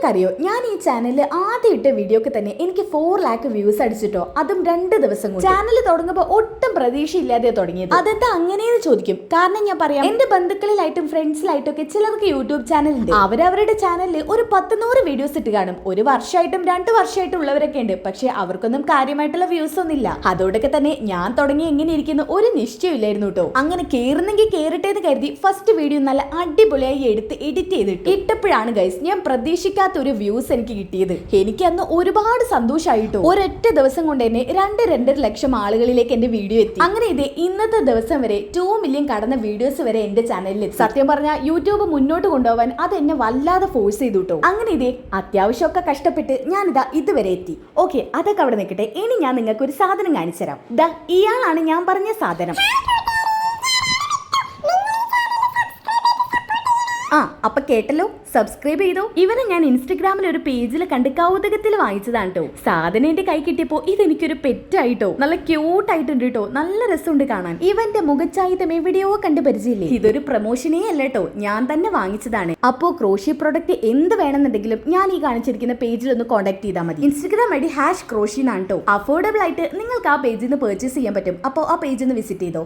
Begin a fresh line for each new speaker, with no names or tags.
നിങ്ങൾക്കറിയോ ഞാൻ ഈ ചാനലിൽ ആദ്യം ഇട്ട വീഡിയോക്ക് തന്നെ എനിക്ക് 4 lakh വ്യൂസ് അടിച്ചിട്ടോ, അതും 2 ദിവസം കൊണ്ട്. ചാനൽ തുടങ്ങുമ്പോൾ ഒട്ടും പ്രതീക്ഷയില്ലാതെ തുടങ്ങിയത്. അതെന്താ അങ്ങനെയെന്ന് ചോദിക്കും. കാരണം ഞാൻ പറയാം, എന്റെ ബന്ധുക്കളിലായിട്ടും ഫ്രണ്ട്സിലായിട്ടും ഒക്കെ ചിലർക്ക് യൂട്യൂബ് ചാനൽ ഉണ്ട്. അവരവരുടെ ചാനലിൽ ഒരു 10-100 വീഡിയോസ് ഇട്ട് കാണും. 1 വർഷമായിട്ടും 2 വർഷമായിട്ടും ഉള്ളവരൊക്കെ ഉണ്ട്. പക്ഷെ അവർക്കൊന്നും കാര്യമായിട്ടുള്ള വ്യൂസ് ഒന്നും ഇല്ല. അതോടൊക്കെ തന്നെ ഞാൻ തുടങ്ങി എങ്ങനെ ഇരിക്കുന്നു ഒരു നിശ്ചയമില്ലായിരുന്നു കേട്ടോ. അങ്ങനെ കേറുന്നെങ്കിൽ കേറട്ടെ എന്ന് കരുതി ഫസ്റ്റ് വീഡിയോ നല്ല അടിപൊളിയായി എടുത്ത് എഡിറ്റ് ചെയ്തിട്ട് ഇട്ടപ്പോഴാണ് ഗൈസ് ഞാൻ പ്രതീക്ഷിക്കാത്ത ഒരു വ്യൂസ് എനിക്ക് കിട്ടിയത്. എനിക്ക് അന്ന് ഒരുപാട് സന്തോഷമായിട്ടോ. ഒരൊറ്റ ദിവസം കൊണ്ട് തന്നെ 2-2.5 ലക്ഷം ആളുകളിലേക്ക് എന്റെ വീഡിയോ എത്തി. അങ്ങനെ ഇത് ഇന്നത്തെ ദിവസം വരെ 2 മില്യൺ കടന്ന വീഡിയോസ് വരെ എന്റെ ചാനലിൽ എത്തി. സത്യം പറഞ്ഞാൽ യൂട്യൂബ് മുന്നോട്ട് കൊണ്ടുപോകാൻ അത് എന്നെ വല്ലാതെ ഫോഴ്സ് ചെയ്തു കേട്ടോ. അങ്ങനെ ഇതേ അത്യാവശ്യമൊക്കെ കഷ്ടപ്പെട്ട് ഞാനിതാ ഇതുവരെ എത്തി. ഓക്കെ, അതൊക്കെ അവിടെ നിൽക്കട്ടെ. ഇനി ഞാൻ നിങ്ങൾക്ക് ഒരു സാധനം കാണിച്ചു തരാം. ദാ ഇയാളാണ് ഞാൻ പറഞ്ഞ സാധനം. അപ്പൊ കേട്ടല്ലോ, സബ്സ്ക്രൈബ് ചെയ്തോ. ഇവനെ ഞാൻ ഇൻസ്റ്റഗ്രാമിൽ ഒരു പേജിൽ കണ്ട് കൗതുകത്തിൽ വായിച്ചതാണ് കേട്ടോ. സാധനം എന്റെ കൈ കിട്ടിയപ്പോ ഇതെനിക്കൊരു പെറ്റായിട്ടോ. നല്ല ക്യൂട്ട് ആയിട്ടുണ്ട് കേട്ടോ. നല്ല രസമുണ്ട് കാണാൻ. ഇവന്റെ മുഖച്ചായിത്തം എവിടെയോ കണ്ട് പരിചയമില്ലേ. ഇതൊരു പ്രൊമോഷനേ അല്ല കേട്ടോ, ഞാൻ തന്നെ വാങ്ങിച്ചതാണ്. അപ്പോ ക്രോഷ്യ പ്രൊഡക്റ്റ് എന്ത് വേണമെന്നുണ്ടെങ്കിലും ഞാൻ ഈ കാണിച്ചിരിക്കുന്ന പേജിൽ ഒന്ന് കോൺടാക്ട് ചെയ്താൽ മതി. ഇൻസ്റ്റഗ്രാം ഐഡി #ക്രോഷ്യ ആണ് കേട്ടോ. അഫോർഡബിൾ ആയിട്ട് നിങ്ങൾക്ക് ആ പേജിൽ നിന്ന് പർച്ചേസ് ചെയ്യാൻ പറ്റും. അപ്പോൾ ആ പേജിൽ നിന്ന് വിസിറ്റ് ചെയ്തോ.